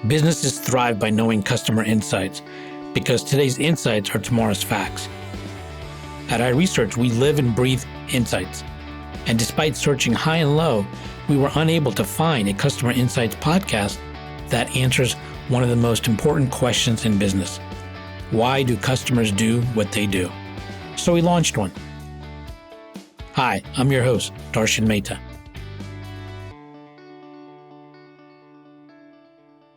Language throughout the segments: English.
Businesses thrive by knowing customer insights because today's insights are tomorrow's facts. At iResearch, we live and breathe insights. And despite searching high and low, we were unable to find a customer insights podcast that answers one of the most important questions in business. Why do customers do what they do? So we launched one. Hi, I'm your host, Darshan Mehta.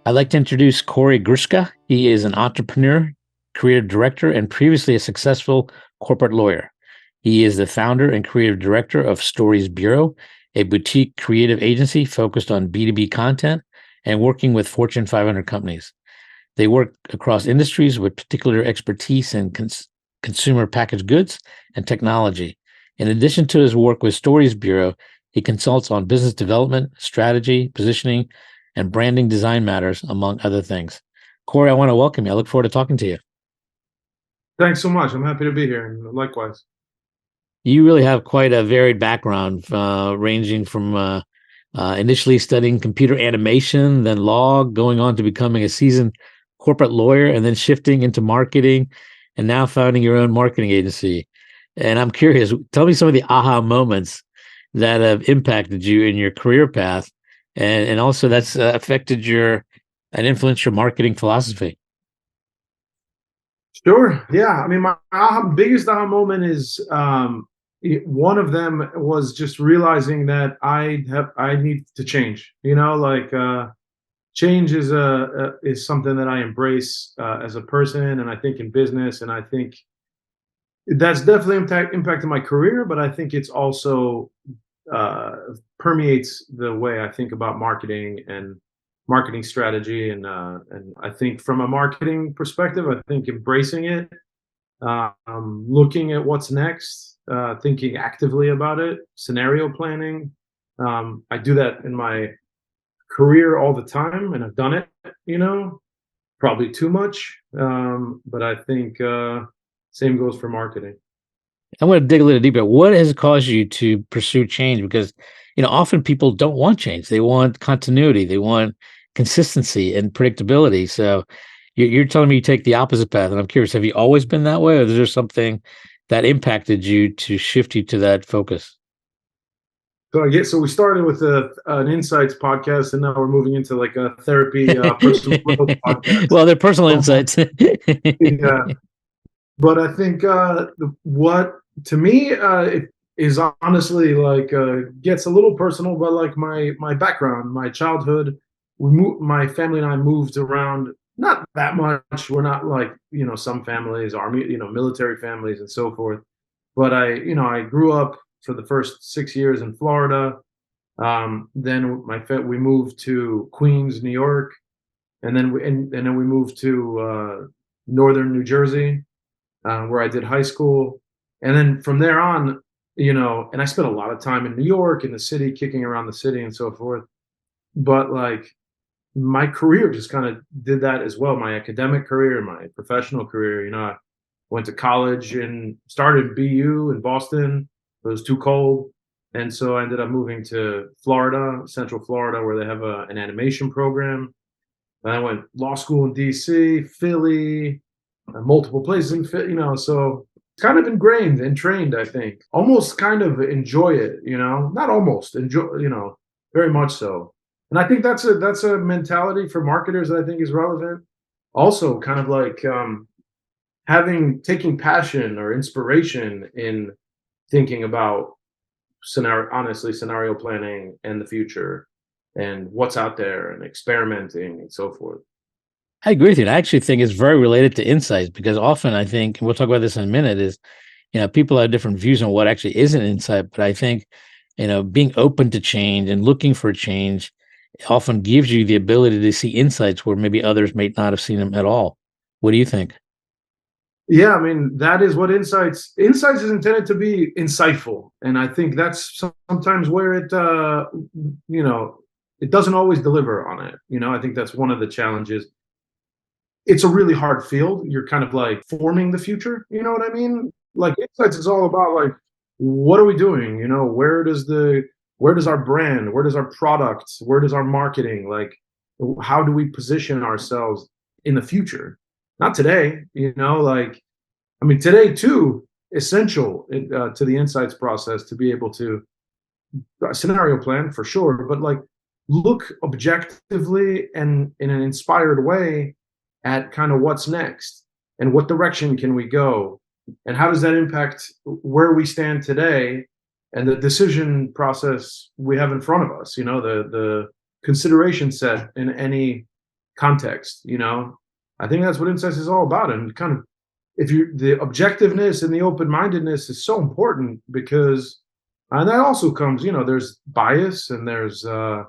I'd like to introduce Kory Grushka. He is an entrepreneur, creative director, and previously a successful corporate lawyer. He is the founder and creative director of Stories Bureau, a boutique creative agency focused on B2B content and working with Fortune 500 companies. They work across industries with particular expertise in consumer packaged goods and technology. In addition to his work with Stories Bureau, he consults on business development, strategy, positioning, and branding design matters, among other things. Kory, I want to welcome you. I look forward to talking to you. Thanks so much. I'm happy to be here, and likewise. You really have quite a varied background, ranging from initially studying computer animation, then law, going on to becoming a seasoned corporate lawyer, and then shifting into marketing, and now founding your own marketing agency. And I'm curious, tell me some of the aha moments that have impacted you in your career path, and also that's affected and influenced your marketing philosophy. Sure. Yeah. I mean, my biggest aha moment is one of them was just realizing that I need to change. Change is something that I embrace as a person, and I think in business, and I think that's definitely impacted my career. But I think it's also permeates the way I think about marketing and marketing strategy, and I think from a marketing perspective, I think embracing it, looking at what's next, thinking actively about it, scenario planning. I do that in my career all the time, and I've done it, probably too much, but I think same goes for marketing. I want to dig a little deeper. What has caused you to pursue change? Because, often people don't want change. They want continuity. They want consistency and predictability. So you're telling me you take the opposite path. And I'm curious, have you always been that way? Or is there something that impacted you to shift you to that focus? So we started with an insights podcast, and now we're moving into like a therapy, personal growth podcast. Well, they're personal insights. Yeah. But I think what to me it is honestly like gets a little personal, but like my background, my childhood, my family and I moved around not that much. We're not like some families, army, military families and so forth. But I grew up for the first 6 years in Florida. Then we moved to Queens, New York, and then we moved to northern New Jersey, where I did high school. And then from there on, and I spent a lot of time in New York, in the city, kicking around the city and so forth. But like my career just kind of did that as well. My academic career, my professional career, I went to college and started BU in Boston. It was too cold. And so I ended up moving to Florida, Central Florida, where they have an animation program. And I went law school in DC, Philly, multiple places, so it's kind of ingrained and trained, I think. Almost kind of enjoy it, not almost enjoy, very much so. And I think that's a mentality for marketers that I think is relevant. Also, kind of like taking passion or inspiration in thinking about scenario planning and the future and what's out there and experimenting and so forth. I agree with you. And I actually think it's very related to insights because often I think, and we'll talk about this in a minute, is, people have different views on what actually is an insight. But I think, being open to change and looking for change often gives you the ability to see insights where maybe others may not have seen them at all. What do you think? Yeah, I mean, that is what insights is intended to be, insightful. And I think that's sometimes where it it doesn't always deliver on it. I think that's one of the challenges. It's a really hard field. You're kind of like forming the future, you know what I mean? Like insights is all about like, what are we doing? Where does our brand, where does our product, where does our marketing, like how do we position ourselves in the future? Not today, like, I mean, today too, essential to the insights process to be able to scenario plan for sure, but like look objectively and in an inspired way at kind of what's next and what direction can we go and how does that impact where we stand today and the decision process we have in front of us, the consideration set in any context. I think that's what insights is all about. And kind of, if you the objectiveness and the open-mindedness is so important because and that also comes, there's bias and there's uh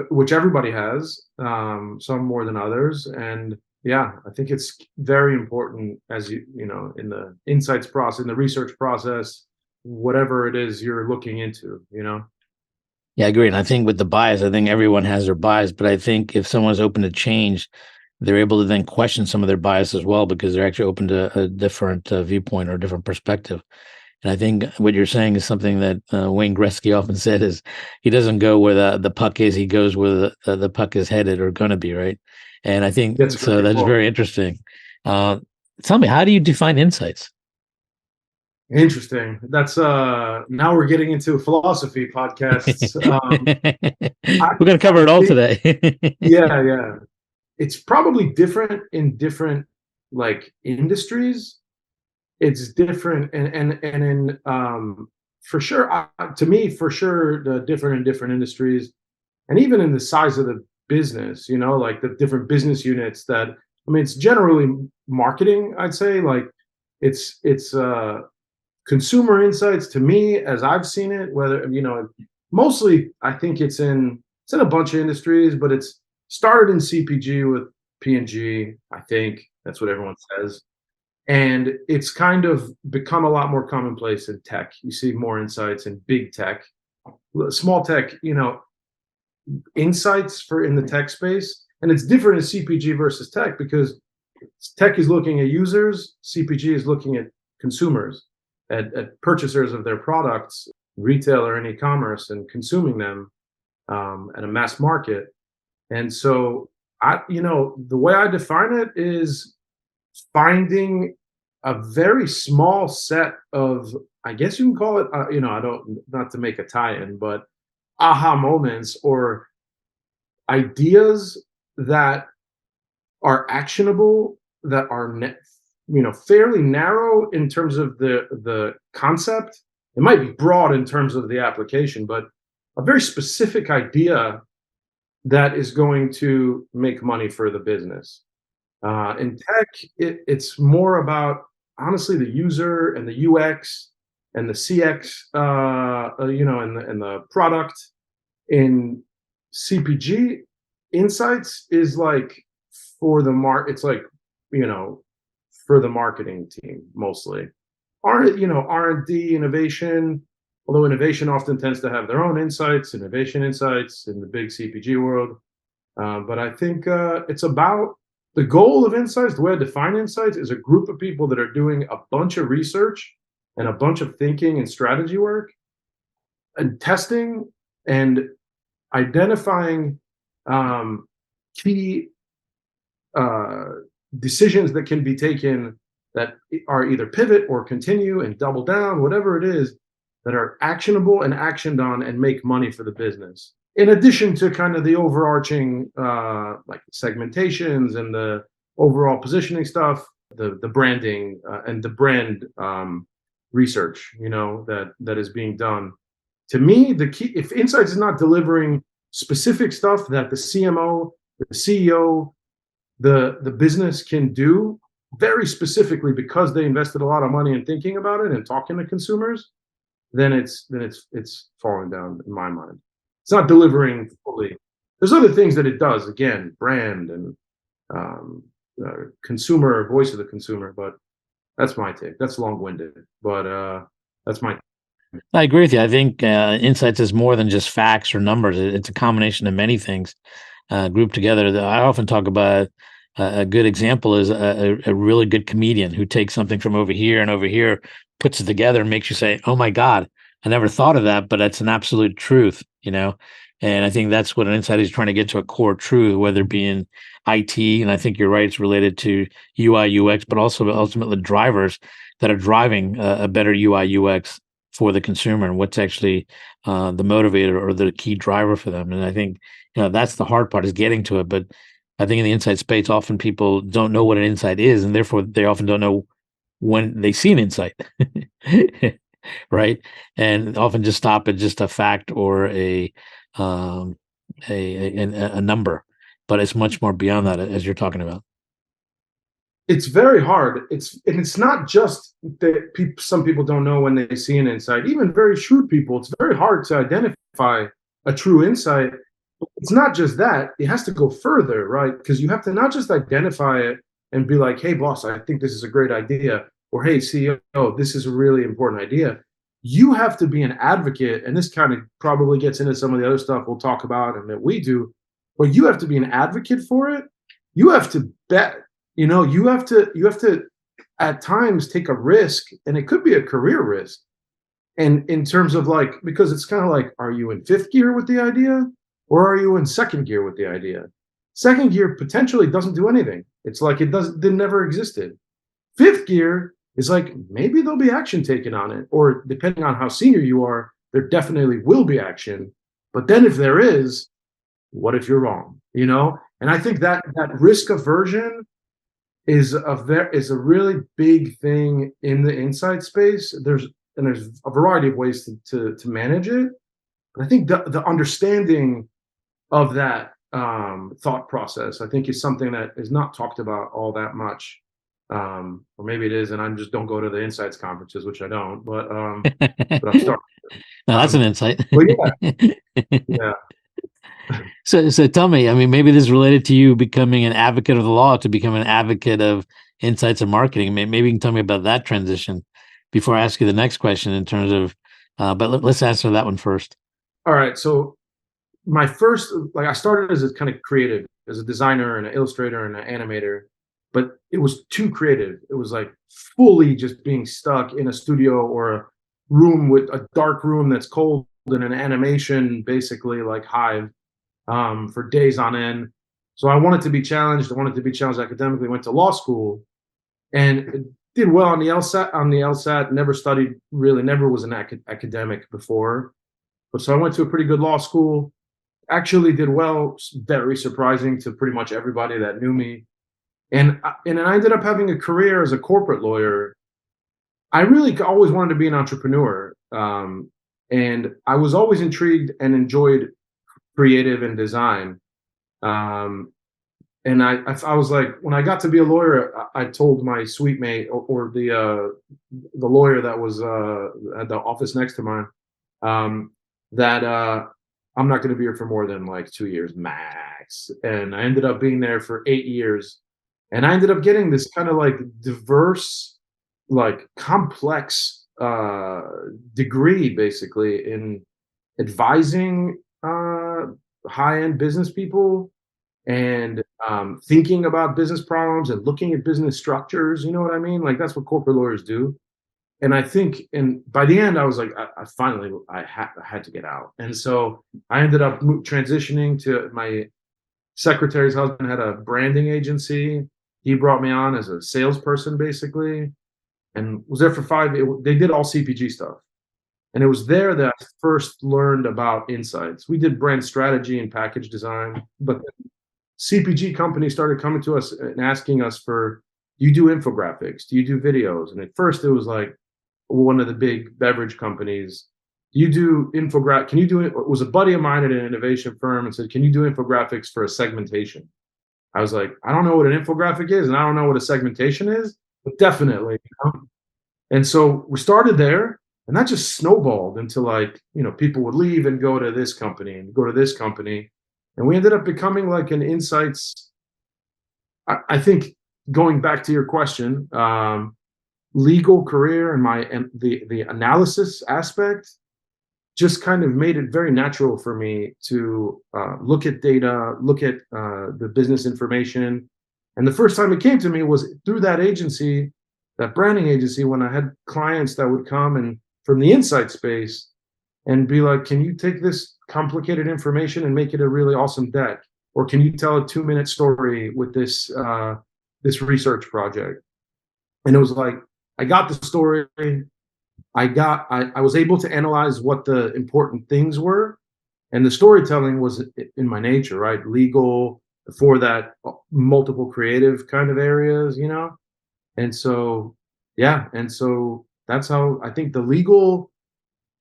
which everybody has, some more than others. And yeah, I think it's very important as in the insights process, in the research process, whatever it is you're looking into. Yeah, I agree. And I think with the bias, I think everyone has their bias, but I think if someone's open to change, they're able to then question some of their bias as well because they're actually open to a different viewpoint or a different perspective. And I think what you're saying is something that Wayne Gretzky often said is he doesn't go where the puck is, he goes where the puck is headed or going to be, right? And I think That's so. very That's well. very interesting. Tell me, how do you define insights? Interesting. That's now we're getting into philosophy podcasts. I, We're going to cover I it all think, today. yeah, yeah. It's probably different in different like industries. It's different and in for sure, to me for sure, the different in different industries and even in the size of the business, like the different business units that, I mean, it's generally marketing, I'd say. Like it's consumer insights to me as I've seen it, whether mostly I think it's in a bunch of industries, but it's started in CPG with P&G. I think that's what everyone says. And it's kind of become a lot more commonplace in tech. You see more insights in big tech, small tech, insights for in the tech space. And it's different in CPG versus tech because tech is looking at users, CPG is looking at consumers, at purchasers of their products, retail or in e-commerce, and consuming them at a mass market. And so the way I define it is finding a very small set of, I guess you can call it, I don't, not to make a tie-in, but aha moments or ideas that are actionable, that are fairly narrow in terms of the concept. It might be broad in terms of the application, but a very specific idea that is going to make money for the business. In tech, it's more about honestly the user and the UX and the CX, and the product. In CPG, insights is like for the it's like you know for the marketing team mostly. R&D innovation, although innovation often tends to have their own insights, innovation insights in the big CPG world. But I think it's about the goal of insights. The way I define insights is a group of people that are doing a bunch of research and a bunch of thinking and strategy work and testing and identifying key uh, decisions that can be taken that are either pivot or continue and double down, whatever it is, that are actionable and actioned on and make money for the business. In addition to kind of the overarching like segmentations and the overall positioning stuff, the branding and the brand research, that is being done. To me, the key, if Insights is not delivering specific stuff that the CMO, the CEO, the business can do very specifically because they invested a lot of money in thinking about it and talking to consumers, then it's falling down in my mind. It's not delivering fully. There's other things that it does, again, brand and consumer, voice of the consumer, but that's my take. That's long-winded, but that's my. I agree with you. I think insights is more than just facts or numbers. It's a combination of many things grouped together. I often talk about a good example is a really good comedian who takes something from over here and over here, puts it together, and makes you say, "Oh my God, I never thought of that, but that's an absolute truth, you know? And I think that's what an insight is, trying to get to a core truth, whether it be in IT, and I think you're right, it's related to UI, UX, but also ultimately drivers that are driving a better UI, UX for the consumer, and what's actually the motivator or the key driver for them. And I think, that's the hard part, is getting to it. But I think in the insight space, often people don't know what an insight is, and therefore they often don't know when they see an insight. Right? And often just stop at just a fact or um, a number, but it's much more beyond that, as you're talking about. It's very hard. It's not just that some people don't know when they see an insight. Even very shrewd people, it's very hard to identify a true insight. It's not just that; it has to go further, right? Because you have to not just identify it and be like, "Hey, boss, I think this is a great idea," or "Hey, CEO, this is a really important idea." You have to be an advocate, and this kind of probably gets into some of the other stuff we'll talk about and that we do. But you have to be an advocate for it. You have to bet. You have to at times take a risk, and it could be a career risk. And in terms of like, because it's kind of like, are you in fifth gear with the idea, or are you in second gear with the idea? Second gear potentially doesn't do anything. It's like it never existed. Fifth gear is like, maybe there'll be action taken on it, or depending on how senior you are, there definitely will be action. But then if there is, what if you're wrong? And I think that risk aversion is a really big thing in the inside space. There's a variety of ways to manage it. But I think the understanding of that thought process, I think, is something that is not talked about all that much. Or maybe it is, and I just don't go to the insights conferences, which I don't. But I'm starting. Now that's an Um, insight. but yeah. So tell me, I mean, maybe this is related to you becoming an advocate of the law to become an advocate of insights and marketing. Maybe you can tell me about that transition before I ask you the next question in terms of, but let's answer that one first. All right. So my first, like, I started as a kind of creative, as a designer and an illustrator and an animator, but it was too creative. It was like fully just being stuck in a studio or a room with a dark room that's cold and an animation, basically like hive, for days on end. So I wanted to be challenged. I wanted to be challenged academically. Went to law school and did well on the LSAT. Never studied, really, never was an academic before. But so I went to a pretty good law school. Actually did well, very surprising to pretty much everybody that knew me. And then I ended up having a career as a corporate lawyer. I really always wanted to be an entrepreneur, and I was always intrigued and enjoyed creative and design. Um, and I was like, when I got to be a lawyer, I told my suite mate, or the lawyer that was at the office next to mine, that I'm not going to be here for more than like 2 years max. And I ended up being there for 8 years, and I ended up getting this kind of like diverse, like complex degree, basically, in advising high-end business people, and thinking about business problems and looking at business structures. You know what I mean? Like, that's what corporate lawyers do. And I think, and by the end, I was like, I finally, I had to get out. And so I ended up transitioning to my secretary's husband had a branding agency. He brought me on as a salesperson, basically, and was there for they did all CPG stuff. And it was there that I first learned about insights. We did brand strategy and package design, but CPG companies started coming to us and asking us for, do you do infographics? Do you do videos? And at first it was like one of the big beverage companies. Do you do infographic? Can you do it? It was a buddy of mine at an innovation firm and said, can you do infographics for a segmentation? I was like, I don't know what an infographic is, and I don't know what a segmentation is, but definitely. And so we started there, and that just snowballed into, like, people would leave and go to this company and go to this company. And we ended up becoming like an insights. I think, going back to your question, legal career and the analysis aspect just kind of made it very natural for me to look at data, look at the business information. And the first time it came to me was through that agency, that branding agency, when I had clients that would come and from the insight space, and be like, can you take this complicated information and make it a really awesome deck? Or can you tell a 2-minute story with this research project? And it was like, I got the story. I was able to analyze what the important things were, and the storytelling was in my nature, right? Legal, before that, multiple creative kind of areas, and so yeah, and so that's how I think the legal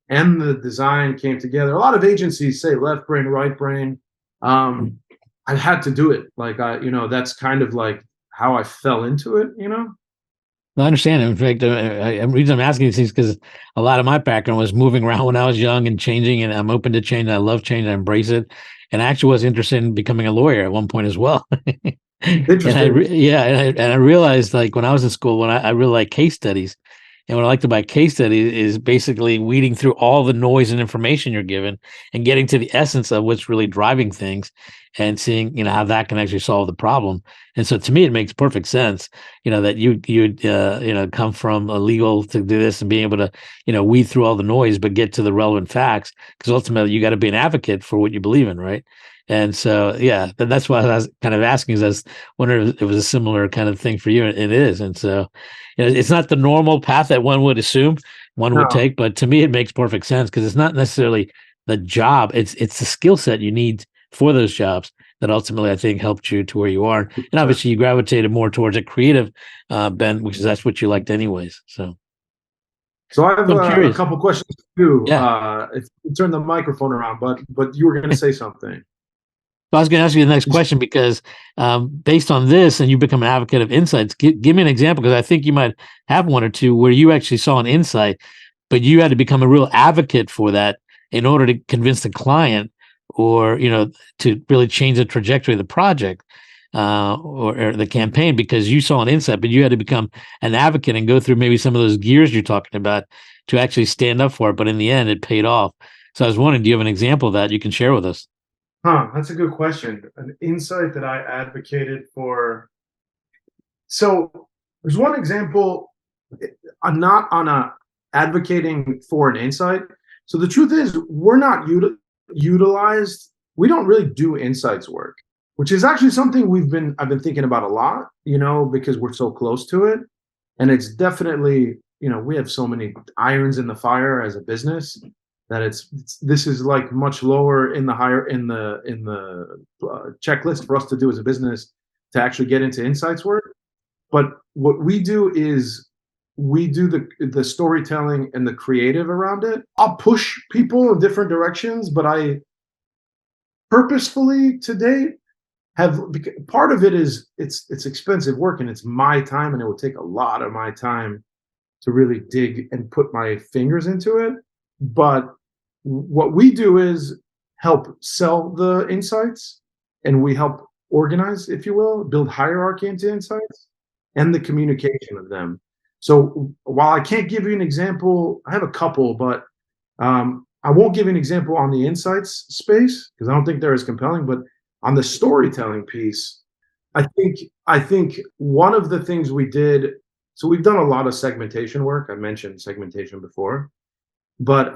and the design came together. A lot of agencies say left brain, right brain. I had to do it. Like that's kind of like how I fell into it. I understand. In fact, the reason I'm asking these things because a lot of my background was moving around when I was young and changing, and I'm open to change. I love change. I embrace it, and I actually was interested in becoming a lawyer at one point as well. Interesting. Yeah, and I realized like when I was in school, when I really like case studies, and what I liked about case studies is basically weeding through all the noise and information you're given and getting to the essence of what's really driving things, and seeing how that can actually solve the problem. And so to me, it makes perfect sense that you come from a legal to do this and being able to weed through all the noise but get to the relevant facts, because ultimately you got to be an advocate for what you believe in, right? And so yeah, that's why I was kind of asking, is I was wondering if it was a similar kind of thing for you. It is. And so it's not the normal path that one would assume one would No, take, but to me it makes perfect sense because it's not necessarily the job, it's the skill set you need for those jobs that ultimately I think helped you to where you are. And obviously you gravitated more towards a creative bent, which is that's what you liked anyways. so I have So I'm a curious. couple questions too. Yeah. If you turn the microphone around, but you were going to say something. So I was going to ask you the next question because based on this, and you become an advocate of insights, give me an example, because I think you might have one or two where you actually saw an insight, but you had to become a real advocate for that in order to convince the client, or to really change the trajectory of the project, or the campaign, because you saw an insight, but you had to become an advocate and go through maybe some of those gears you're talking about to actually stand up for it. But in the end, it paid off. So I was wondering, do you have an example of that you can share with us? That's a good question. An insight that I advocated for. So there's one example. I'm not on a advocating for an insight. So the truth is, we're not utilized. We don't really do insights work, which is actually something I've been thinking about a lot. Because we're so close to it, and it's definitely we have so many irons in the fire as a business that this is like much lower in the higher in the checklist for us to do as a business to actually get into insights work. But what we do is we do the storytelling and the creative around it. I'll push people in different directions, but I purposefully to date have part of it is it's expensive work and it's my time, and it would take a lot of my time to really dig and put my fingers into it. But what we do is help sell the insights, and we help organize, if you will, build hierarchy into insights and the communication of them. So while I can't give you an example, I have a couple, but I won't give an example on the insights space because I don't think they're as compelling. But on the storytelling piece, I think I think one of the things we did. So we've done a lot of segmentation work. I mentioned segmentation before, but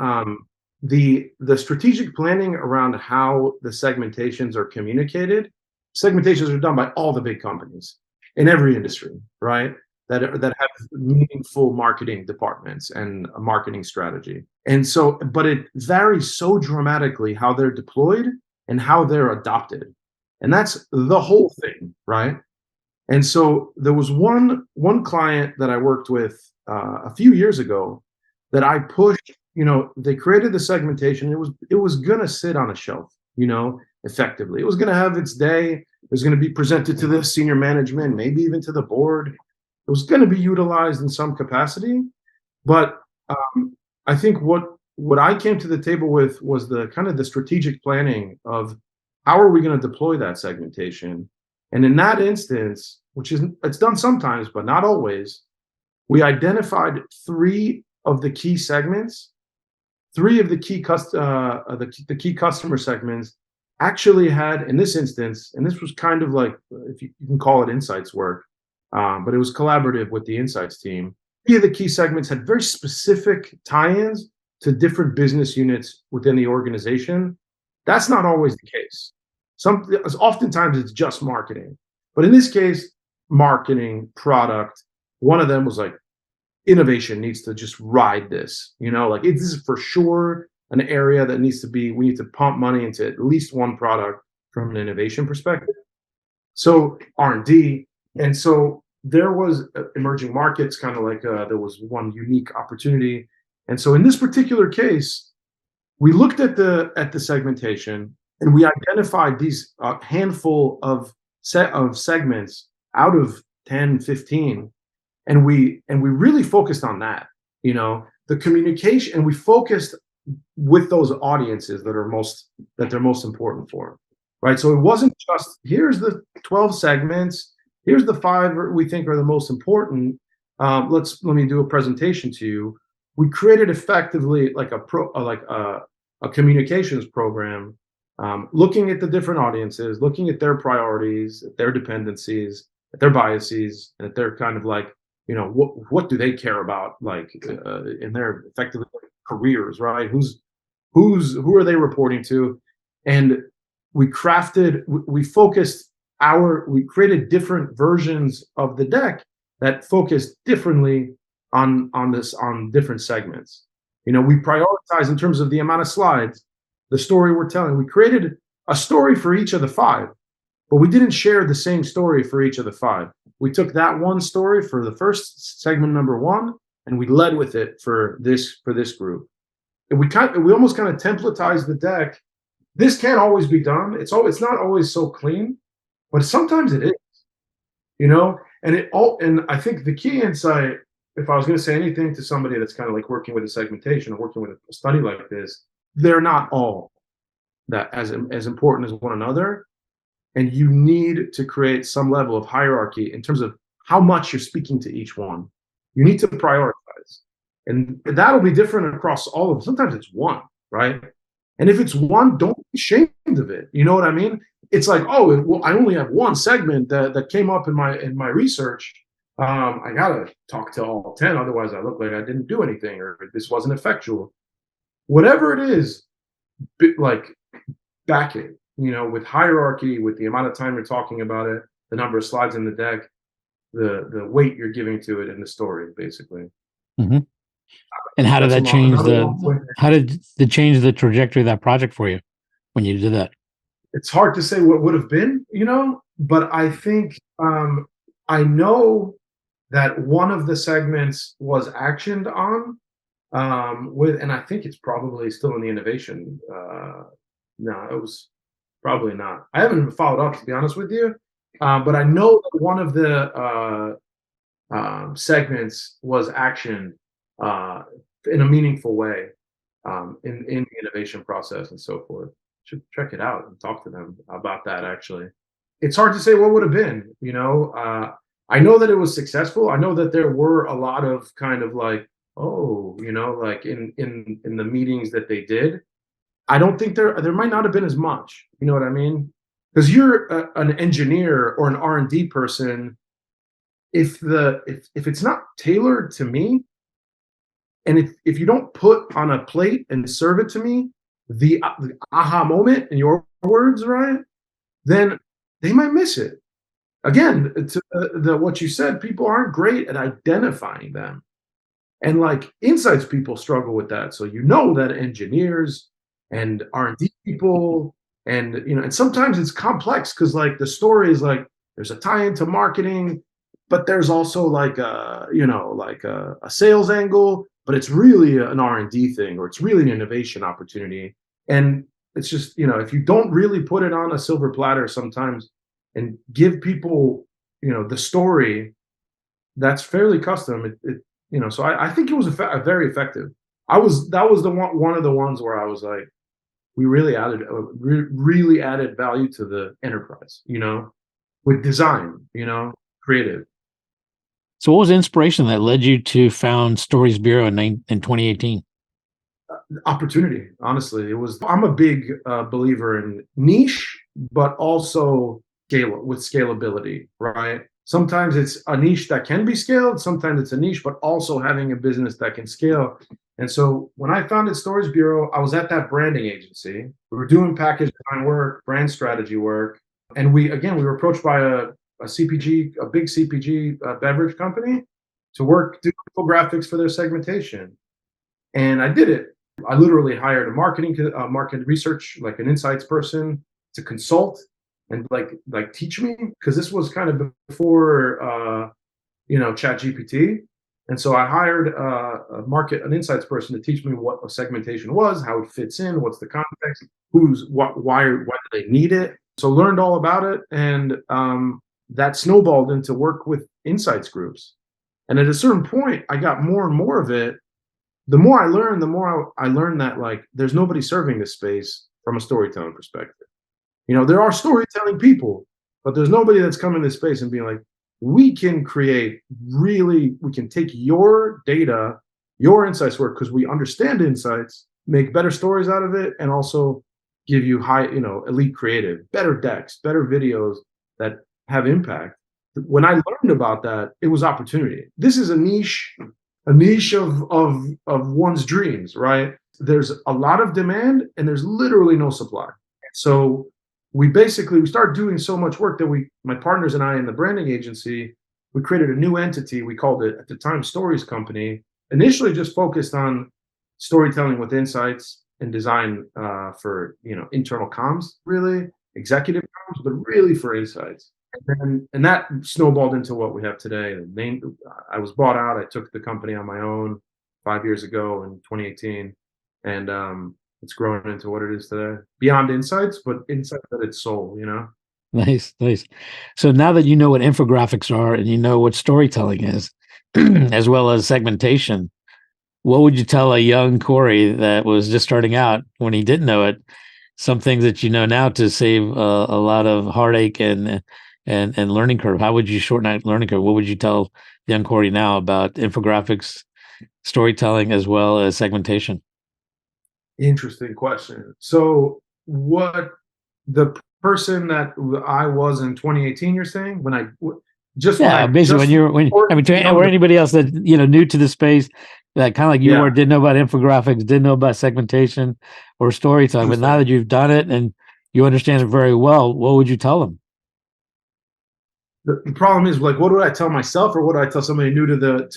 the strategic planning around how the segmentations are communicated. Segmentations are done by all the big companies in every industry, right? That have meaningful marketing departments and a marketing strategy. And so, but it varies so dramatically how they're deployed and how they're adopted. And that's the whole thing, right? And so there was one client that I worked with a few years ago that I pushed. They created the segmentation. It was gonna sit on a shelf. Effectively, it was gonna have its day. It was gonna be presented to the senior management, maybe even to the board. It was gonna be utilized in some capacity, but I think what I came to the table with was the kind of the strategic planning of how are we going to deploy that segmentation. And in that instance, which is it's done sometimes but not always, we identified three of the key segments, three of the the key customer segments actually had, in this instance, and this was kind of like, if you can call it insights work, but it was collaborative with the insights team. Three of the key segments had very specific tie-ins to different business units within the organization, that's not always the case. Oftentimes it's just marketing, but in this case, marketing, product. One of them was like, innovation needs to just ride this. Like this is for sure an area that needs to be. We need to pump money into at least one product from an innovation perspective. So R&D, and so there was emerging markets, kind of like there was one unique opportunity. And so in this particular case, we looked at the segmentation, and we identified these handful of segments out of 10, 15, and we really focused on that, the communication, and we focused with those audiences that they're most important for, right? So it wasn't just, here's the 12 segments, here's the 5 we think are the most important. Let me do a presentation to you. We created effectively like a communications program, looking at the different audiences, looking at their priorities, at their dependencies, at their biases, and at their kind of like, what do they care about, like in their effectively careers, right? Who are they reporting to? And we created different versions of the deck that focused differently on different segments. We prioritize in terms of the amount of slides, the story we're telling. We created a story for each of the 5, but we didn't share the same story for each of the 5. We took that one story for the first segment, number 1, and we led with it for this group. And we almost kind of templatized the deck. This can't always be done. It's not always so clean, but sometimes it is. And I think the key insight, if I was going to say anything to somebody that's kind of like working with a segmentation or working with a study like this, they're not all that as important as one another. And you need to create some level of hierarchy in terms of how much you're speaking to each one. You need to prioritize. And that'll be different across all of them. Sometimes it's one, right? And if it's one, don't be ashamed of it. You know what I mean? It's like, oh, well, I only have one segment that came up in my research. I gotta talk to all 10, otherwise I look like I didn't do anything, or this wasn't effectual. Whatever it is, like, back it, with hierarchy, with the amount of time you're talking about it, the number of slides in the deck, the weight you're giving to it in the story, basically. Mm-hmm. And how did that change how did it change the trajectory of that project for you when you did that? It's hard to say what would have been, but I think I know that one of the segments was actioned on and I think it's probably still in the innovation. No, it was probably not. I haven't even followed up, to be honest with you. But I know that one of the segments was actioned in a meaningful way in the innovation process and so forth. Should check it out and talk to them about that. Actually, it's hard to say what would have been. I know that it was successful. I know that there were a lot of kind of like, like in the meetings that they did. I don't think there might not have been as much. You know what I mean? Because you're an engineer or an R&D person. If it's not tailored to me, and if you don't put on a plate and serve it to me, the aha moment, in your words, right, then they might miss it. Again, to what you said, people aren't great at identifying them, and like insights people struggle with that. So that engineers and R&D people, and and sometimes it's complex because like the story is like there's a tie into marketing, but there's also like a sales angle, but it's really an R&D thing, or it's really an innovation opportunity. And it's just, if you don't really put it on a silver platter sometimes and give people, the story that's fairly custom, so I think it was very effective. That was one of the ones where I was like, we really added value to the enterprise, with design, creative. So what was the inspiration that led you to found Stories Bureau in 2018? Opportunity, honestly. I'm a big believer in niche, but also scalability, right? Sometimes it's a niche that can be scaled, sometimes it's a niche, but also having a business that can scale. And so when I founded Stories Bureau, I was at that branding agency. We were doing package design work, brand strategy work. And we were approached by a CPG, a big CPG beverage company to do infographics for their segmentation. And I did it. I literally hired a market research, like an insights person to consult and like teach me, because this was kind of before chat gpt. And so I hired an insights person to teach me what a segmentation was, how it fits in, what's the context, why do they need it. So learned all about it. And that snowballed into work with insights groups. And at a certain point, I got more and more of it. The more I learned, I learned that like there's nobody serving this space from a storytelling perspective. There are storytelling people, but there's nobody that's coming to this space and being like, we can take your data, your insights work, because we understand insights, make better stories out of it, and also give you elite creative, better decks, better videos that have impact. When I learned about that, it was opportunity. This is a niche of one's dreams, right? There's a lot of demand and there's literally no supply. So we started doing so much work that my partners and I in the branding agency, we created a new entity. We called it at the time Stories Company, initially just focused on storytelling with insights and design for internal comms, really executive comms, but really for insights. And that snowballed into what we have today. I was bought out. I took the company on my own 5 years ago in 2018, and it's grown into what it is today. Beyond insights, but insights at its soul. Nice, nice. So now that you know what infographics are and you know what storytelling is, as well as segmentation, what would you tell a young Kory that was just starting out when he didn't know it? Some things that you know now to save a lot of heartache and learning curve. How would you shorten that learning curve? What would you tell young Kory now about infographics, storytelling, as well as segmentation? Interesting question. So, what the person that I was in 2018, you're saying, Yeah, basically when you're when I mean or anybody else that new to the space, that kind of like you were, yeah, didn't know about infographics, didn't know about segmentation or storytelling, but now interesting. that you've done it and you understand it very well, what would you tell them? The problem is, like, what do I tell myself, or what do I tell somebody new to the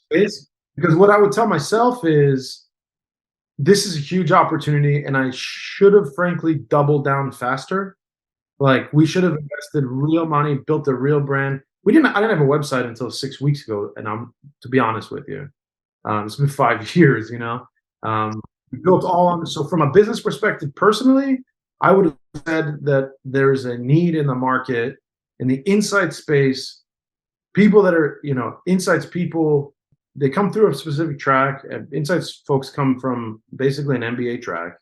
space? Because what I would tell myself is, this is a huge opportunity, and I should have frankly doubled down faster. Like, we should have invested real money, built a real brand. I didn't have a website until 6 weeks ago, and to be honest with you, it's been 5 years. We built all on. So from a business perspective, personally, I would have said that there's a need in the market, in the insight space. People that are, insights people, they come through a specific track. And insights folks come from basically an MBA track,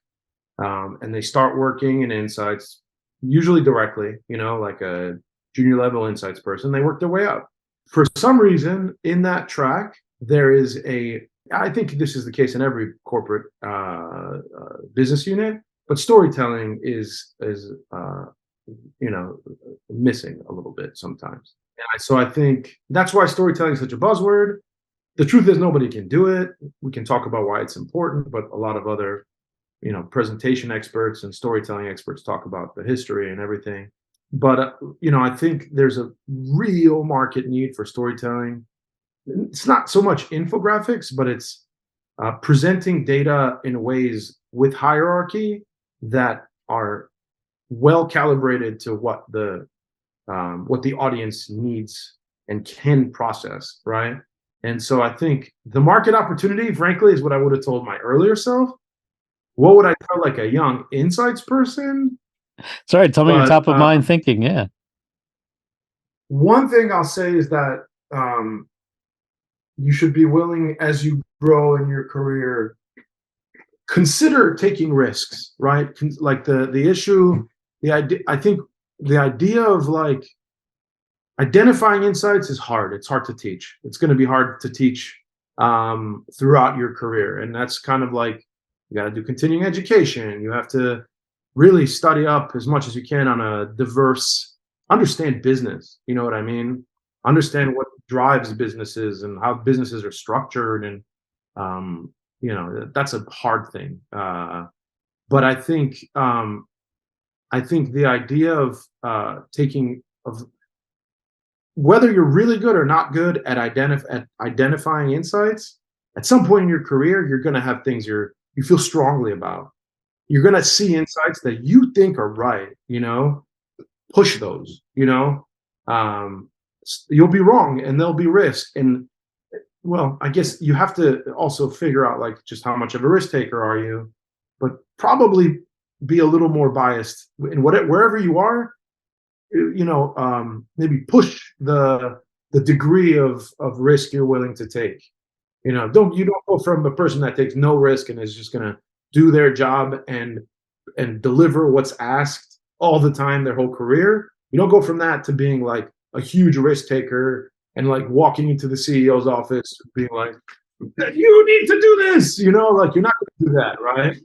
and they start working in insights, usually directly, like a junior level insights person. They work their way up. For some reason, in that track, I think this is the case in every corporate business unit, but storytelling is missing a little bit sometimes. So I think that's why storytelling is such a buzzword. The truth is, nobody can do it. We can talk about why it's important, but a lot of other presentation experts and storytelling experts talk about the history and everything. But I think there's a real market need for storytelling. It's not so much infographics, but it's presenting data in ways with hierarchy that are well calibrated to what the audience needs and can process, right? And so I think the market opportunity, frankly, is what I would have told my earlier self. What would I tell like a young insights person? Sorry, tell me your But top of mind thinking. Yeah. one thing I'll say is that you should be willing, as you grow in your career, consider taking risks, right? Like the issue, the idea. I think the idea of like identifying insights is hard. It's hard to teach. It's going to be hard to teach throughout your career, and that's kind of like, you got to do continuing education. You have to really study up as much as you can on a understand business. You know what I mean? Understand what drives businesses and how businesses are structured, and that's a hard thing. But I think the idea of taking of whether you're really good or not good at identifying insights, at some point in your career, you're going to have things you feel strongly about. You're going to see insights that you think are right. Push those. Um, you'll be wrong, and there'll be risk. And well, I guess you have to also figure out like just how much of a risk taker are you, but probably be a little more biased in wherever you are. Maybe push the degree of risk you're willing to take. You don't go from a person that takes no risk and is just going to do their job and deliver what's asked all the time their whole career. You don't go from that to being like a huge risk taker and like walking into the CEO's office being like, you need to do this, like you're not going to do that, right?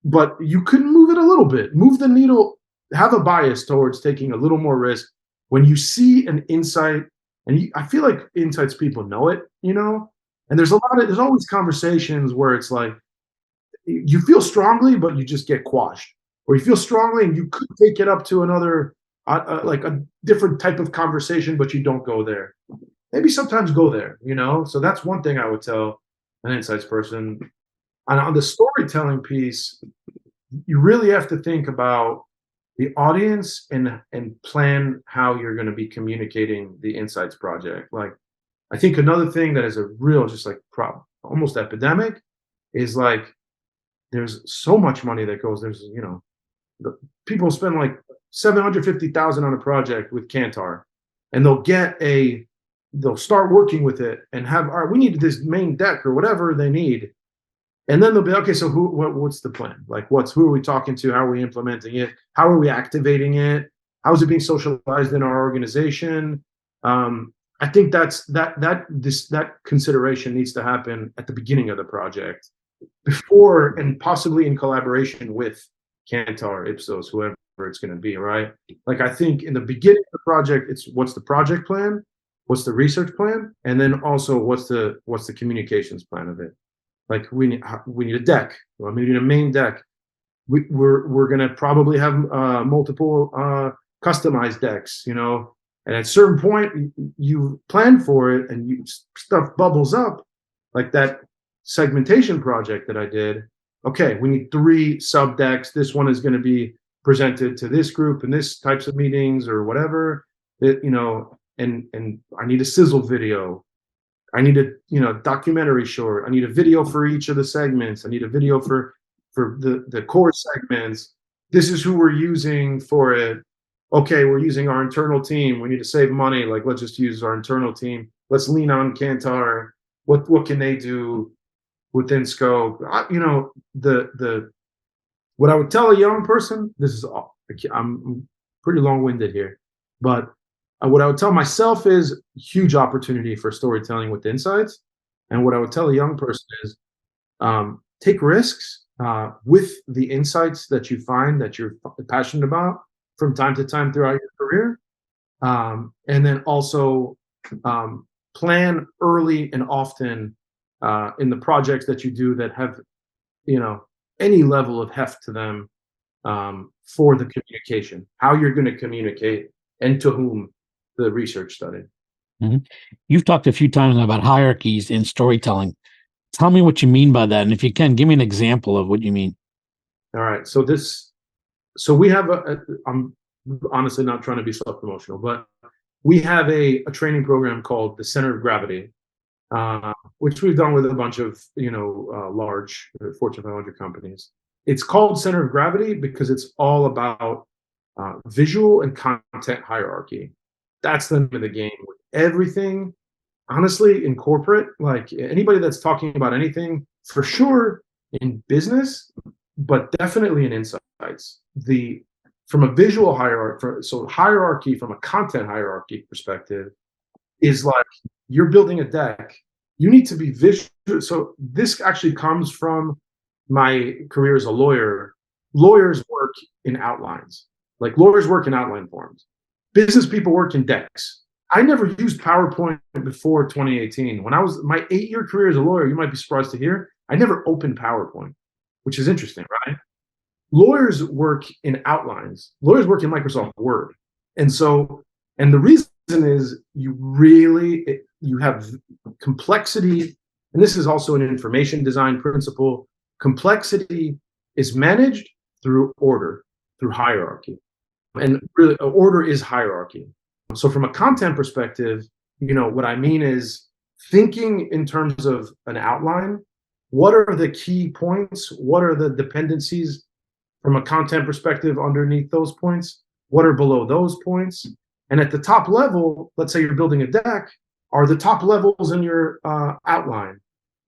But you can move it a little bit, move the needle, have a bias towards taking a little more risk when you see an insight. And I feel like insights people know it, and there's always conversations where it's like you feel strongly, but you just get quashed, or you feel strongly and you could take it up to another, like a different type of conversation, but you don't go there. Maybe sometimes go there, So that's one thing I would tell an insights person. And on the storytelling piece, you really have to think about the audience and plan how you're going to be communicating the insights project. Like, I think another thing that is a real, just like almost epidemic, is like there's so much money that goes. The people spend like 750,000 on a project with Kantar, and they'll start working with it and have, all right, we need this main deck or whatever they need. And then they'll be, okay, so what's the plan? Like, who are we talking to? How are we implementing it? How are we activating it? How is it being socialized in our organization? I think that consideration needs to happen at the beginning of the project, before and possibly in collaboration with Kantar, Ipsos, whoever it's going to be, right? Like, I think in the beginning of the project, it's what's the project plan, what's the research plan, and then also what's the communications plan of it. Like, we need a deck. Well, we need a main deck. We're going to probably have multiple customized decks, And at a certain point, you plan for it, and stuff bubbles up, like that segmentation project that I did. Okay, we need 3 sub decks. This one is going to be presented to this group in this types of meetings or whatever. And I need a sizzle video. I need a documentary short. I need a video for each of the segments. I need a video for the core segments. This is who we're using for it. Okay, we're using our internal team. We need to save money. Like, let's just use our internal team. Let's lean on Kantar. What can they do within scope? What I would tell a young person. This is all. I'm pretty long-winded here, but what I would tell myself is huge opportunity for storytelling with insights. And what I would tell a young person is take risks with the insights that you find that you're passionate about from time to time throughout your career. And then also plan early and often in the projects that you do that have, any level of heft to them, for the communication, how you're going to communicate and to whom the research study. Mm-hmm. You've talked a few times about hierarchies in storytelling. Tell me what you mean by that. And if you can, give me an example of what you mean. All right. So we have I'm honestly not trying to be self-promotional, but we have a training program called the Center of Gravity, which we've done with a bunch of, large Fortune 500 companies. It's called Center of Gravity because it's all about visual and content hierarchy. That's the name of the game. Everything, honestly, in corporate, like anybody that's talking about anything, for sure in business, but definitely in insights. From a visual hierarchy, so hierarchy from a content hierarchy perspective is like you're building a deck. You need to be visual. So this actually comes from my career as a lawyer. Lawyers work in outlines. Like lawyers work in outline forms. Business people work in decks. I never used PowerPoint before 2018. When I was my 8-year career as a lawyer, you might be surprised to hear, I never opened PowerPoint, which is interesting, right? Lawyers work in outlines. Lawyers work in Microsoft Word. And so, and the reason is you have complexity, and this is also an information design principle. Complexity is managed through order, through hierarchy. And really, order is hierarchy. So from a content perspective, what I mean is thinking in terms of an outline. What are the key points? What are the dependencies from a content perspective underneath those points? What are below those points? And at the top level, let's say you're building a deck, are the top levels in your outline.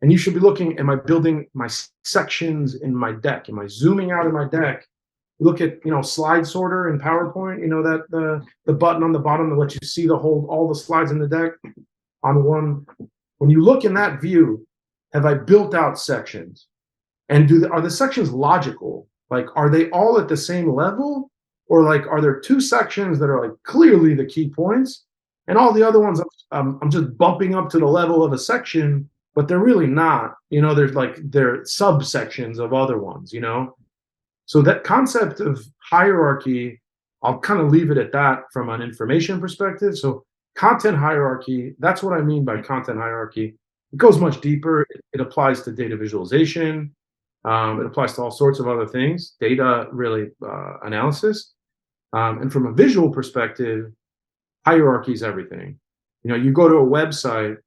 And you should be looking, am I building my sections in my deck? Am I zooming out in my deck? Look at, slide sorter in PowerPoint, that the button on the bottom that lets you see all the slides in the deck on one. When you look in that view, have I built out sections? And are the sections logical? Like, are they all at the same level? Or like, are there two sections that are like clearly the key points? And all the other ones, I'm just bumping up to the level of a section, but they're really not. They're subsections of other ones, So that concept of hierarchy, I'll kind of leave it at that from an information perspective. So content hierarchy, that's what I mean by content hierarchy. It goes much deeper. It applies to data visualization. It applies to all sorts of other things, data really analysis. And from a visual perspective, hierarchy is everything. You go to a website,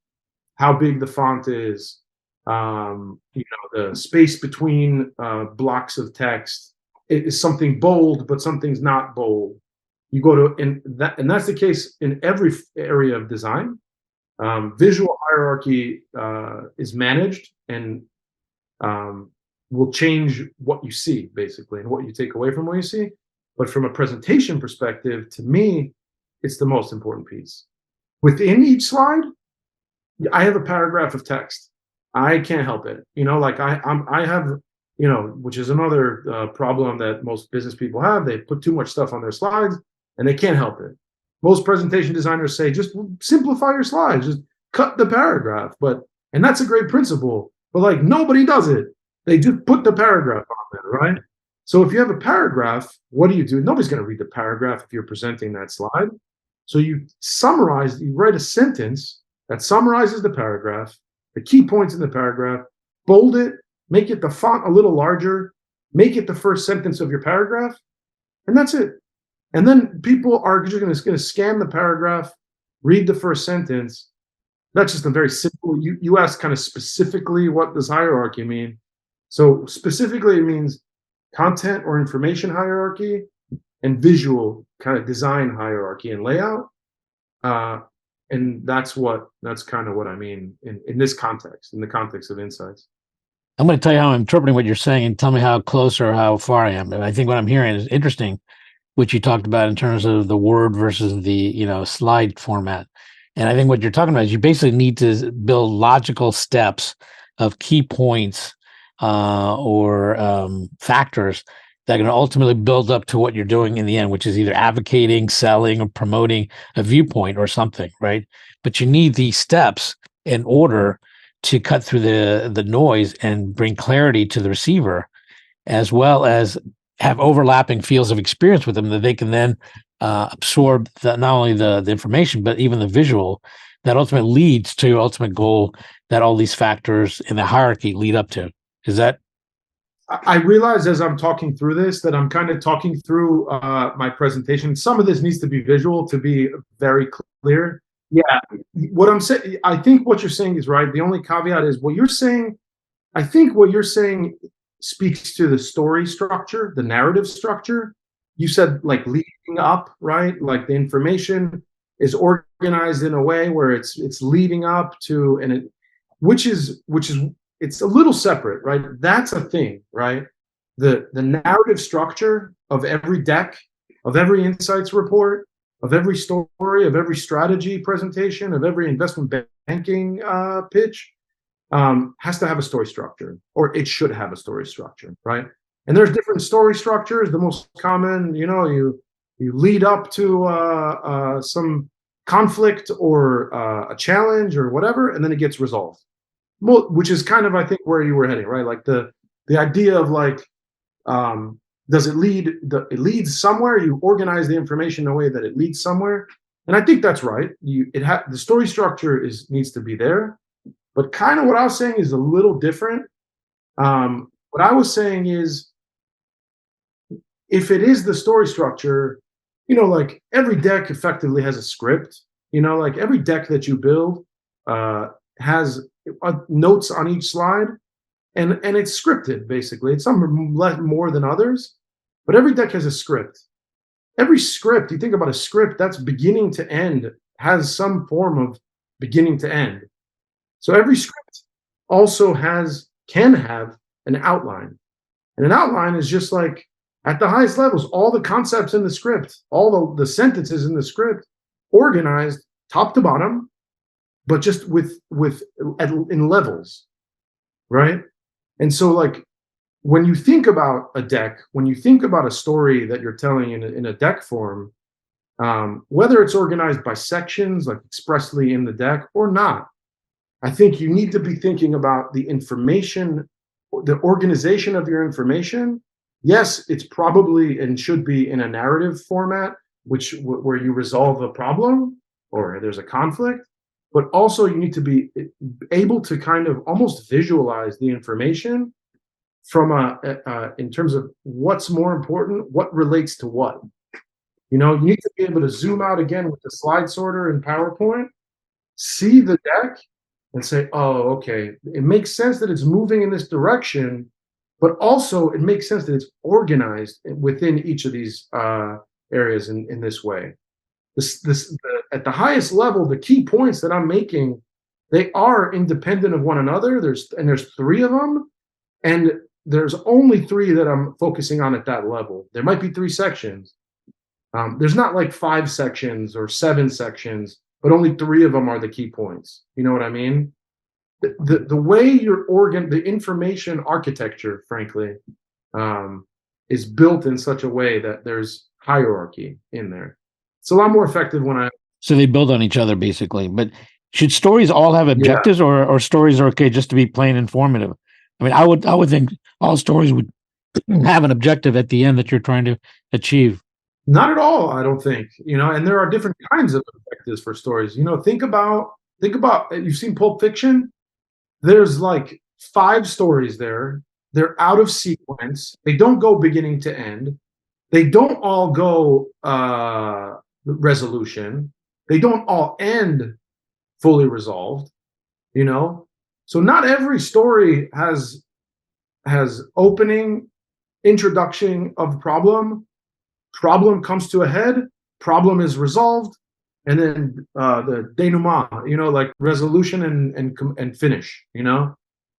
how big the font is, the space between blocks of text. Is something bold, but something's not bold. You go to, and that's the case in every area of design. Visual hierarchy is managed and will change what you see, basically, and what you take away from what you see. But from a presentation perspective, to me, it's the most important piece. Within each slide, I have a paragraph of text. I can't help it. I have, which is another problem that most business people have. They put too much stuff on their slides and they can't help it. Most presentation designers say, just simplify your slides, just cut the paragraph. And that's a great principle, but like nobody does it. They just put the paragraph on there, right? So if you have a paragraph, what do you do? Nobody's going to read the paragraph if you're presenting that slide. So you write a sentence that summarizes the paragraph, the key points in the paragraph, bold it, make it the font a little larger, make it the first sentence of your paragraph, and that's it. And then people are just going to scan the paragraph, read the first sentence. That's just a very simple. You asked kind of specifically what does hierarchy mean. So specifically, it means content or information hierarchy and visual kind of design hierarchy and layout. And that's kind of what I mean in this context, in the context of insights. I'm going to tell you how I'm interpreting what you're saying and tell me how close or how far I am. And I think what I'm hearing is interesting, which you talked about in terms of the word versus the, slide format. And I think what you're talking about is you basically need to build logical steps of key points or factors that are going to ultimately build up to what you're doing in the end, which is either advocating, selling, or promoting a viewpoint or something, right? But you need these steps in order to cut through the noise and bring clarity to the receiver, as well as have overlapping fields of experience with them that they can then absorb not only the information, but even the visual that ultimately leads to your ultimate goal that all these factors in the hierarchy lead up to. Is that? I realize as I'm talking through this that I'm kind of talking through my presentation. Some of this needs to be visual to be very clear. Yeah, what I'm saying, I think what you're saying is right. The only caveat is what you're saying. I think what you're saying speaks to the story structure, the narrative structure. You said like leading up, right? Like the information is organized in a way where it's leading up to, and which is it's a little separate, right? That's a thing, right? The narrative structure of every deck, of every insights report, of every story, of every strategy presentation, of every investment banking pitch has to have a story structure, or it should have a story structure, right? And there's different story structures. The most common, you lead up to some conflict or a challenge or whatever, and then it gets resolved. Which is kind of, I think, where you were heading, right? Like the idea of like, um, does it lead? It leads somewhere. You organize the information in a way that it leads somewhere, and I think that's right. The story structure needs to be there, but kind of what I was saying is a little different. What I was saying is, if it is the story structure, like every deck effectively has a script. Like every deck that you build has notes on each slide, and it's scripted basically. It's some more than others, but every deck has a script. Every script, you think about a script that's beginning to end, has some form of beginning to end. So every script also can have an outline. And an outline is just like, at the highest levels, all the concepts in the script, all the sentences in the script, organized top to bottom, but just in levels, right? And so, like, when you think about a deck, when you think about a story that you're telling in a deck form, whether it's organized by sections, like expressly in the deck, or not, I think you need to be thinking about the information, the organization of your information. Yes, it's probably and should be in a narrative format, where you resolve a problem or there's a conflict, but also you need to be able to kind of almost visualize the information from in terms of what's more important, what relates to what. You need to be able to zoom out again with the slide sorter in PowerPoint, see the deck, and say, oh, okay, it makes sense that it's moving in this direction, but also it makes sense that it's organized within each of these areas in this way. At the highest level, the key points that I'm making, they are independent of one another. There's three of them, and there's only three that I'm focusing on at that level. There might be three sections. There's not like 5 sections or 7 sections, but only 3 of them are the key points. You know what I mean? The way the information architecture, frankly, is built in such a way that there's hierarchy in there. It's a lot more effective So they build on each other, basically. But should stories all have Yeah. objectives, or stories are okay just to be plain informative? I mean, I would think all stories would have an objective at the end that you're trying to achieve. Not at all, I don't think. And there are different kinds of objectives for stories. Think about you've seen Pulp Fiction. There's like 5 stories there. They're out of sequence. They don't go beginning to end. They don't all go resolution. They don't all end fully resolved. So not every story has opening, introduction of problem comes to a head, problem is resolved, and then the denouement, like resolution and finish.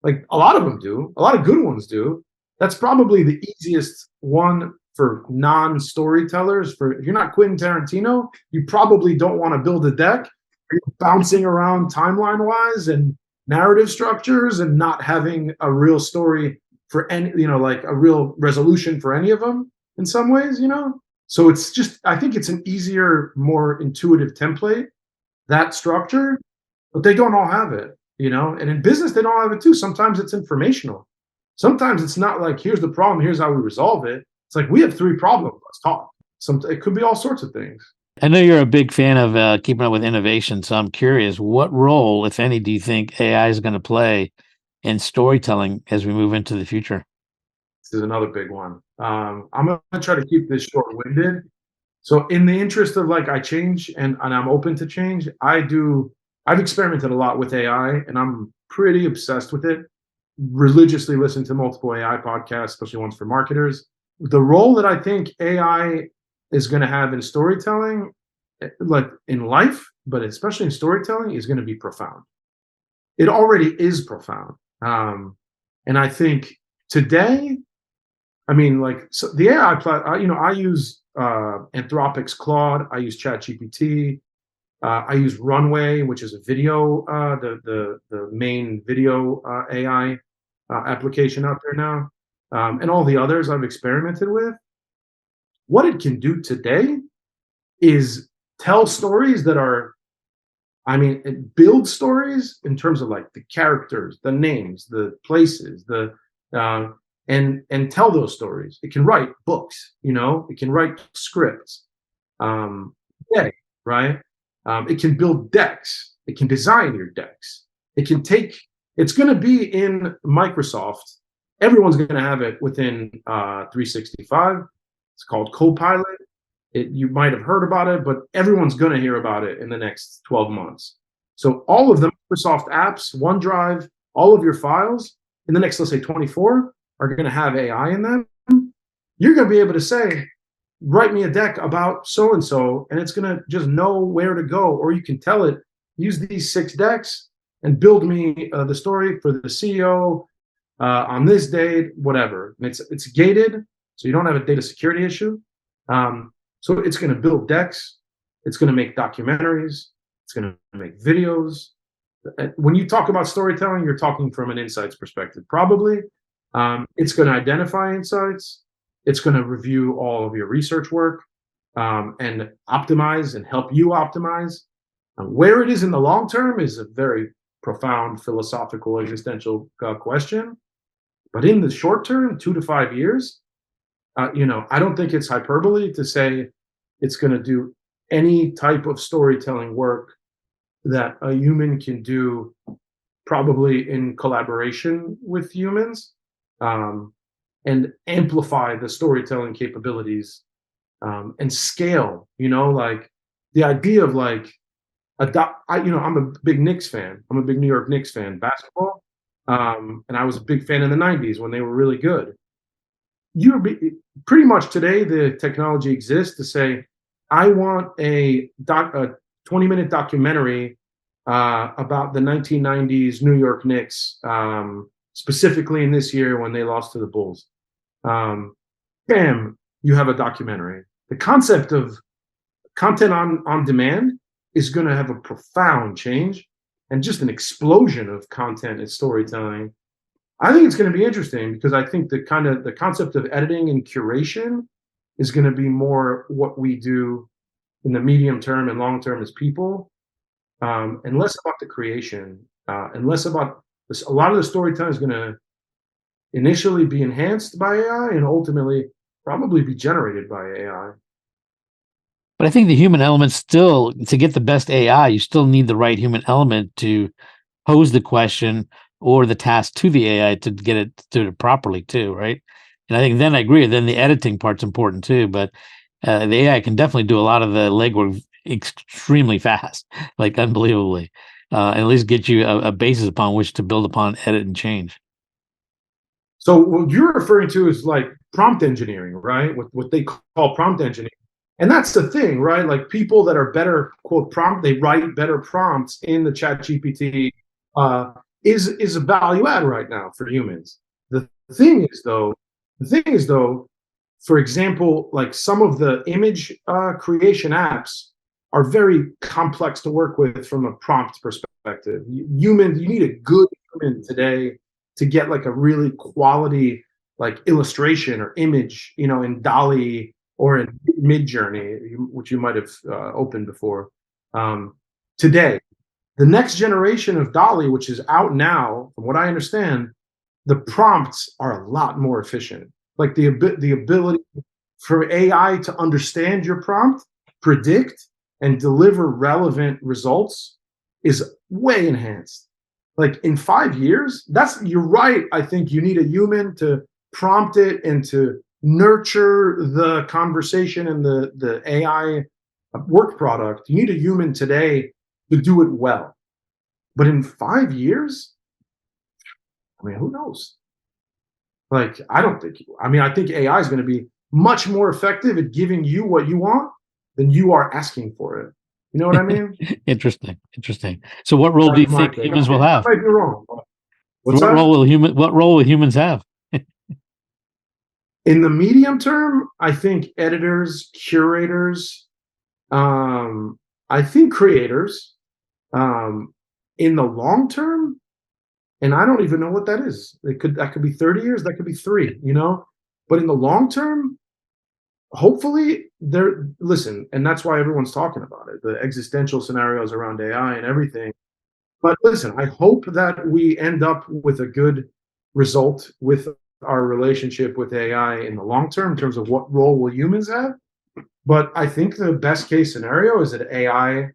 Like a lot of them do, a lot of good ones do. That's probably the easiest one for non-storytellers. If you're not Quentin Tarantino, you probably don't want to build a deck bouncing around timeline wise and narrative structures and not having a real story for any, like a real resolution for any of them in some ways. So it's just, I think it's an easier, more intuitive template, that structure, but they don't all have it. And in business they don't have it too. Sometimes it's informational. Sometimes it's not like, here's the problem, here's how we resolve it. It's like, we have 3 problems, let's talk. It could be all sorts of things. I know you're a big fan of keeping up with innovation, so I'm curious, what role, if any, do you think AI is going to play in storytelling as we move into the future? This is another big one. I'm going to try to keep this short-winded. So in the interest of like, I change and I'm open to change, I've experimented a lot with AI and I'm pretty obsessed with it. Religiously listen to multiple AI podcasts, especially ones for marketers. The role that I think AI is going to have in storytelling, like in life, but especially in storytelling, is going to be profound. It already is profound. And I think today, I mean, like, so the AI I use Anthropic's Claude, I use ChatGPT, I use Runway, which is a video, the main video AI application out there now, and all the others I've experimented with. What it can do today is tell stories that are I mean, it builds stories in terms of like the characters, the names, the places, the uh, and tell those stories. It can write books, you know, it can write scripts. Yeah, right. It can build decks. It can design your decks. It can take. It's going to be in Microsoft. Everyone's going to have it within 365. It's called Copilot. You might have heard about it, but everyone's going to hear about it in the next 12 months. So all of the Microsoft apps, OneDrive, all of your files in the next, let's say 24 are going to have AI in them. You're going to be able to say, write me a deck about so-and-so, and it's going to just know where to go. Or you can tell it, use these 6 decks and build me the story for the CEO on this date, whatever. And it's gated, so you don't have a data security issue. So it's going to build decks. It's going to make documentaries. It's going to make videos. When you talk about storytelling, you're talking from an insights perspective, probably. It's going to identify insights. It's going to review all of your research work and optimize and help you optimize. Where it is in the long term is a very profound philosophical existential question. But in the short term, 2 to 5 years, I don't think it's hyperbole to say it's going to do any type of storytelling work that a human can do, probably in collaboration with humans, and amplify the storytelling capabilities and scale. Like the idea of like I'm a big Knicks fan. I'm a big New York Knicks fan, basketball, and I was a big fan in the '90s when they were really good. Pretty much today the technology exists to say, I want a 20-minute documentary about the 1990s New York Knicks, specifically in this year when they lost to the Bulls. Bam, you have a documentary. The concept of content on demand is going to have a profound change and just an explosion of content and storytelling. I think it's going to be interesting because I think the concept of editing and curation is going to be more what we do in the medium term and long term as people, and less about the creation, and less about this. A lot of the storytelling is going to initially be enhanced by AI and ultimately probably be generated by AI. But I think the human element still, to get the best AI, you still need the right human element to pose the question or the task to the AI to get it to do it properly too, right? And I think then I agree. Then the editing part's important too, but the AI can definitely do a lot of the legwork extremely fast, like unbelievably, and at least get you a basis upon which to build upon, edit, and change. So what you're referring to is like prompt engineering, right? What they call prompt engineering. And that's the thing, right? Like people that are better, quote, they write better prompts in the chat GPT is a value add right now for humans. The thing is though, for example, like some of the image creation apps are very complex to work with from a prompt perspective. You need a good human today to get like a really quality like illustration or image, in DALL-E or in Midjourney, which you might have opened before. Today, the next generation of DALL-E, which is out now, from what I understand, the prompts are a lot more efficient. Like the ability for AI to understand your prompt, predict, and deliver relevant results is way enhanced. Like in 5 years, you're right. I think you need a human to prompt it and to nurture the conversation and the AI work product. You need a human today to do it well. But in 5 years, I mean, who knows? Like, I think AI is going to be much more effective at giving you what you want than you are asking for it. You know what I mean? Interesting. So, what role do you That's my think take. humans will have? I might be wrong. What's What role that? will humans have? In the medium term, I think editors, curators, I think creators. In the long term, and I don't even know what that is. That could be 30 years, that could be 3, But in the long term, hopefully there listen, and that's why everyone's talking about it, the existential scenarios around AI and everything. But listen, I hope that we end up with a good result with our relationship with AI in the long term in terms of what role will humans have. But I think the best case scenario is that AI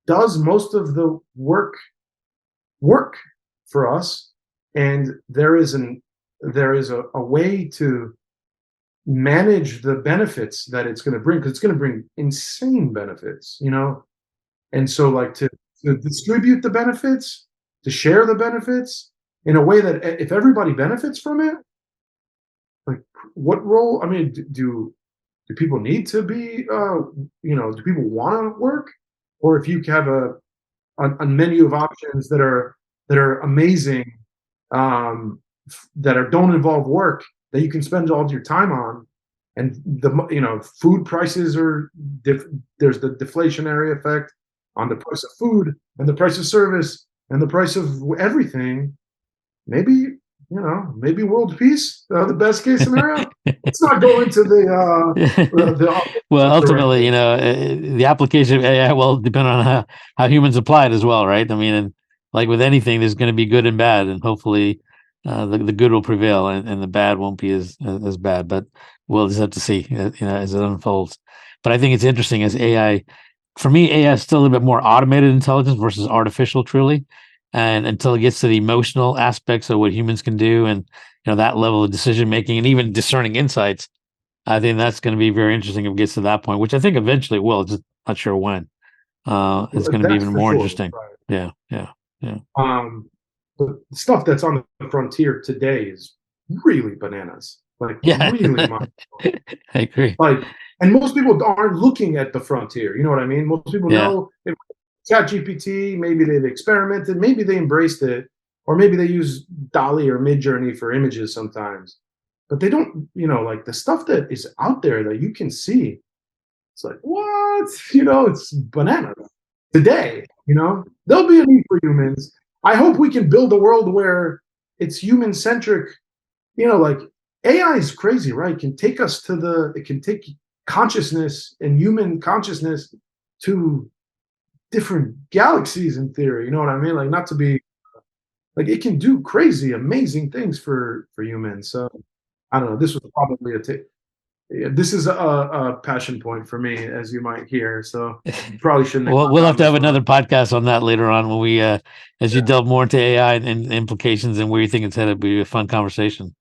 does most of the work for us, and there is a way to manage the benefits that it's going to bring, because it's going to bring insane benefits, and so like to distribute the benefits, to share the benefits in a way that if everybody benefits from it, like what role, I mean, do people need to be do people want to work, or if you have a menu of options that are amazing, that are don't involve work, that you can spend all your time on, and food prices are there's the deflationary effect on the price of food and the price of service and the price of everything. Maybe maybe world peace, the best case scenario. Let's not go into the Well, ultimately, directly. the application of AI will depend on how humans apply it as well, right? I mean, and like with anything, there's going to be good and bad, and hopefully, the good will prevail, and the bad won't be as bad. But we'll just have to see, as it unfolds. But I think it's interesting as AI. For me, AI is still a little bit more automated intelligence versus artificial, truly. And until it gets to the emotional aspects of what humans can do, and that level of decision making, and even discerning insights, I think that's going to be very interesting if it gets to that point, which I think eventually it will. Just not sure when. It's going to be That's even for more sure. interesting. Right. Yeah, yeah, yeah, The stuff that's on the frontier today is really bananas, like yeah. really mind. I agree. Like, and most people aren't looking at the frontier. You know what I mean? Most people Yeah, know if ChatGPT, maybe they've experimented, maybe they embraced it, or maybe they use Dolly or Midjourney for images sometimes. But they don't, like the stuff that is out there that you can see. It's like, what? It's bananas. Today, there'll be a need for humans. I hope we can build a world where it's human centric, like AI is crazy, right? It can take us it can take consciousness and human consciousness to different galaxies in theory. You know what I mean? Like, not to be like, it can do crazy, amazing things for humans. So I don't know. This was probably yeah, this is a passion point for me, as you might hear. So probably shouldn't have well, we'll gone have down to have this road. another podcast on that later on when we, as you delve more into AI and implications and where you think it's headed. It'll be a fun conversation.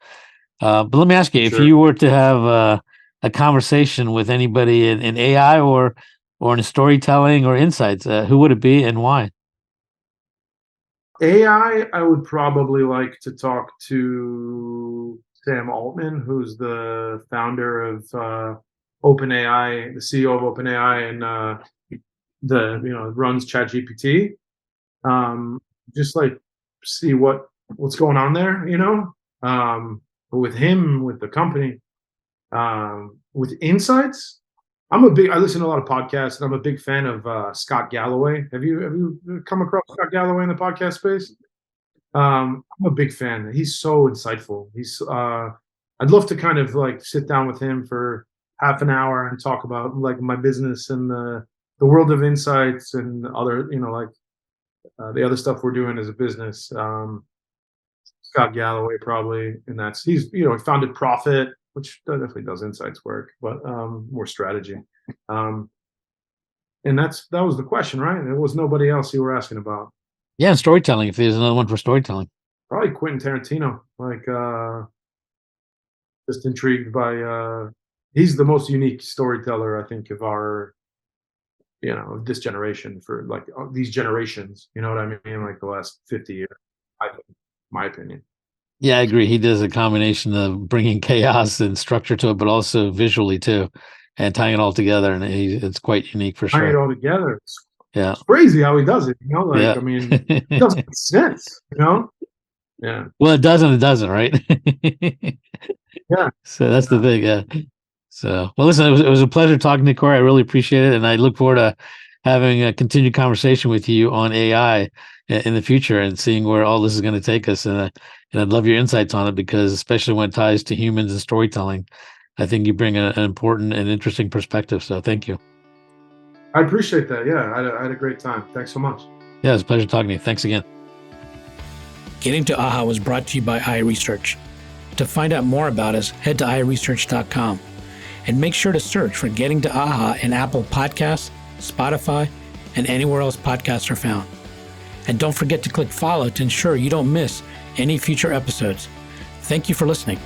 But let me ask you, if Sure. you were to have a conversation with anybody in AI or in storytelling or insights, who would it be and why? AI, I would probably like to talk to Sam Altman, who's the founder of OpenAI, the CEO of OpenAI, and the runs ChatGPT. Um, just like see what's going on there, with him, with the company, with insights. I listen to a lot of podcasts, and I'm a big fan of Scott Galloway. Have you come across Scott Galloway in the podcast space? I'm a big fan. He's so insightful. I'd love to kind of like sit down with him for half an hour and talk about like my business and the world of insights and other, like the other stuff we're doing as a business. Scott Galloway probably, and he's he founded Profit, which definitely does insights work, but more strategy. Um, and that was the question, right? There was nobody else you were asking about. Yeah, and storytelling. If there's another one for storytelling. Probably Quentin Tarantino. Like, just intrigued by. He's the most unique storyteller, I think, of our, of this generation, for like these generations. You know what I mean? Like the last 50 years. I think, my opinion. Yeah, I agree. He does a combination of bringing chaos and structure to it, but also visually too, and tying it all together. And it's quite unique for Tying it sure. all together. Yeah, It's crazy how he does it. Like, yeah. I mean, it doesn't make sense. Yeah, Well, it does and it doesn't, right? yeah. So that's the thing. Yeah. So, well, listen, it was a pleasure talking to Corey. I really appreciate it, and I look forward to having a continued conversation with you on AI in the future and seeing where all this is going to take us. And I'd love your insights on it because, especially when it ties to humans and storytelling, I think you bring an important and interesting perspective. So thank you. I appreciate that. Yeah, I had a great time. Thanks so much. Yeah, it's a pleasure talking to you. Thanks again. Getting to AHA was brought to you by iResearch. To find out more about us, head to iResearch.com and make sure to search for Getting to AHA in Apple Podcasts, Spotify, and anywhere else podcasts are found. And don't forget to click follow to ensure you don't miss any future episodes. Thank you for listening.